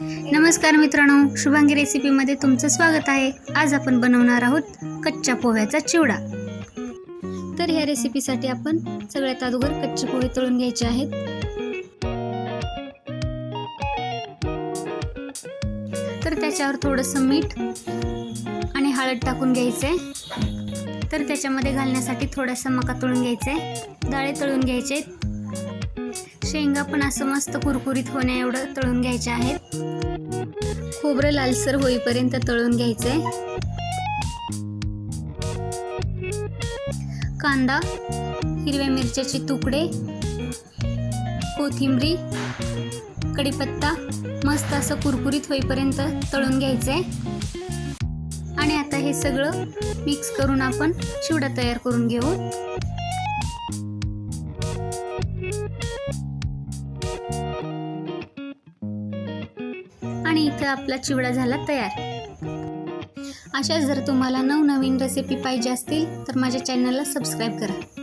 नमस्कार मित्रांनो, शुभांगी रेसिपीमध्ये तुमचं स्वागत आहे। आज आपण बनवणार आहोत कच्च्या पोह्याचा चिवडा। तर ह्या रेसिपीसाठी आपण सगळ्यात अगोदर कच्चे पोहे तळून घ्यायचे आहेत। तर त्याच्यावर थोडंसं मीठ आणि हळद टाकून घ्यायचे। तर त्याच्यामध्ये घालण्यासाठी थोडासा मका तळून घ्यायचा आहे, डाळे तळून घ्यायचे, शेंगा पण असं मस्त कुरकुरीत होण्या एवढं तळून घ्यायचे आहेत। खोबरं लालसर होईपर्यंत तळून घ्यायचे। कांदा, हिरव्या मिरच्याचे तुकडे, कोथिंबरी, कढीपत्ता मस्त असं कुरकुरीत होईपर्यंत तळून घ्यायचे। आणि आता हे सगळं मिक्स करून आपण चिवडा तयार करून घेऊ। आणि इथे आपला चिवडा झाला तयार। अशा जर तुम्हाला नवनवीन रेसिपी पाहिजे असतील तर माझ्या चॅनलला सबस्क्राइब करा।